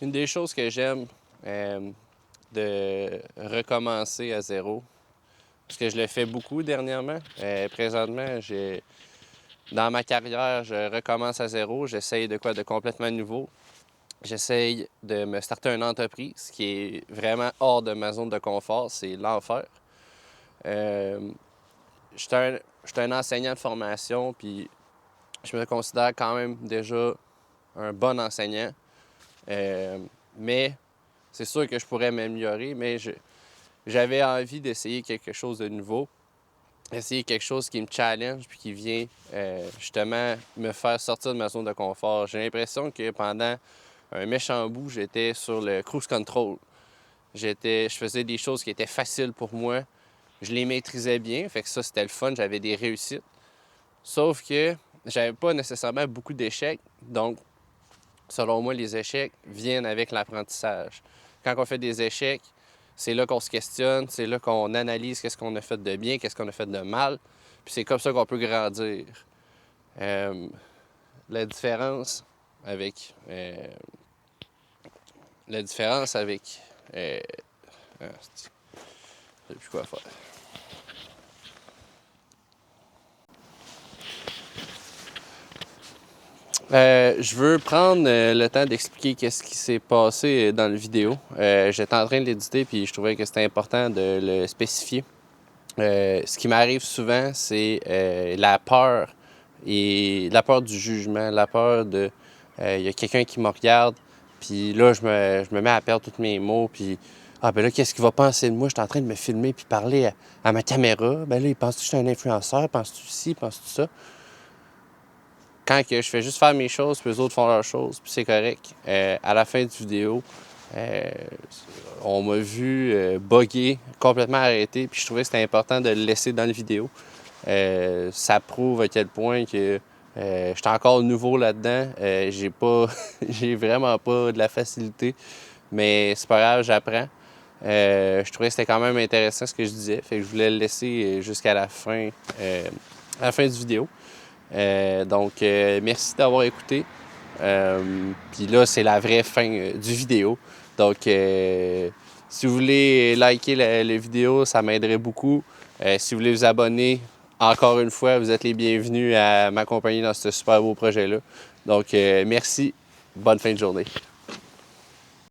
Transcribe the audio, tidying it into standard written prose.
Une des choses que j'aime, de recommencer à zéro, parce que je le fais beaucoup dernièrement. Présentement, dans ma carrière, je recommence à zéro. J'essaye de quoi de complètement nouveau. J'essaye de me starter une entreprise qui est vraiment hors de ma zone de confort. C'est l'enfer. Je suis un enseignant de formation, puis je me considère quand même déjà un bon enseignant. Mais c'est sûr que je pourrais m'améliorer, mais j'avais envie d'essayer quelque chose de nouveau, essayer quelque chose qui me challenge puis qui vient justement me faire sortir de ma zone de confort. J'ai l'impression que pendant un méchant bout, j'étais sur le cruise control. Je faisais des choses qui étaient faciles pour moi. Je les maîtrisais bien, fait que ça, c'était le fun, j'avais des réussites. Sauf que j'avais pas nécessairement beaucoup d'échecs, donc selon moi, les échecs viennent avec l'apprentissage. Quand on fait des échecs, c'est là qu'on se questionne, c'est là qu'on analyse qu'est-ce qu'on a fait de bien, qu'est-ce qu'on a fait de mal, puis c'est comme ça qu'on peut grandir. La différence avec... la différence avec... je sais plus quoi faire. Je veux prendre le temps d'expliquer qu'est-ce qui s'est passé dans la vidéo. J'étais en train de l'éditer puis je trouvais que c'était important de le spécifier. Ce qui m'arrive souvent, c'est la peur et la peur du jugement, la peur de il y a quelqu'un qui me regarde, puis là je me mets à perdre tous mes mots, puis ah ben là qu'est-ce qu'il va penser de moi? Je suis en train de me filmer puis parler à ma caméra. Ben là il pense que je suis un influenceur, penses-tu ci, penses-tu ça? Quand que je fais juste faire mes choses, puis les autres font leurs choses, puis c'est correct. À la fin de vidéo, on m'a vu bugger, complètement arrêté, puis je trouvais que c'était important de le laisser dans la vidéo. Ça prouve à quel point que je suis encore nouveau là-dedans. J'ai vraiment pas de la facilité, mais c'est pas grave, j'apprends. Je trouvais que c'était quand même intéressant ce que je disais, fait que je voulais le laisser jusqu'à la fin du vidéo. Merci d'avoir écouté. Puis là, c'est la vraie fin du vidéo. Donc, si vous voulez liker la vidéo, ça m'aiderait beaucoup. Si vous voulez vous abonner, encore une fois, vous êtes les bienvenus à m'accompagner dans ce super beau projet-là. Donc, merci. Bonne fin de journée.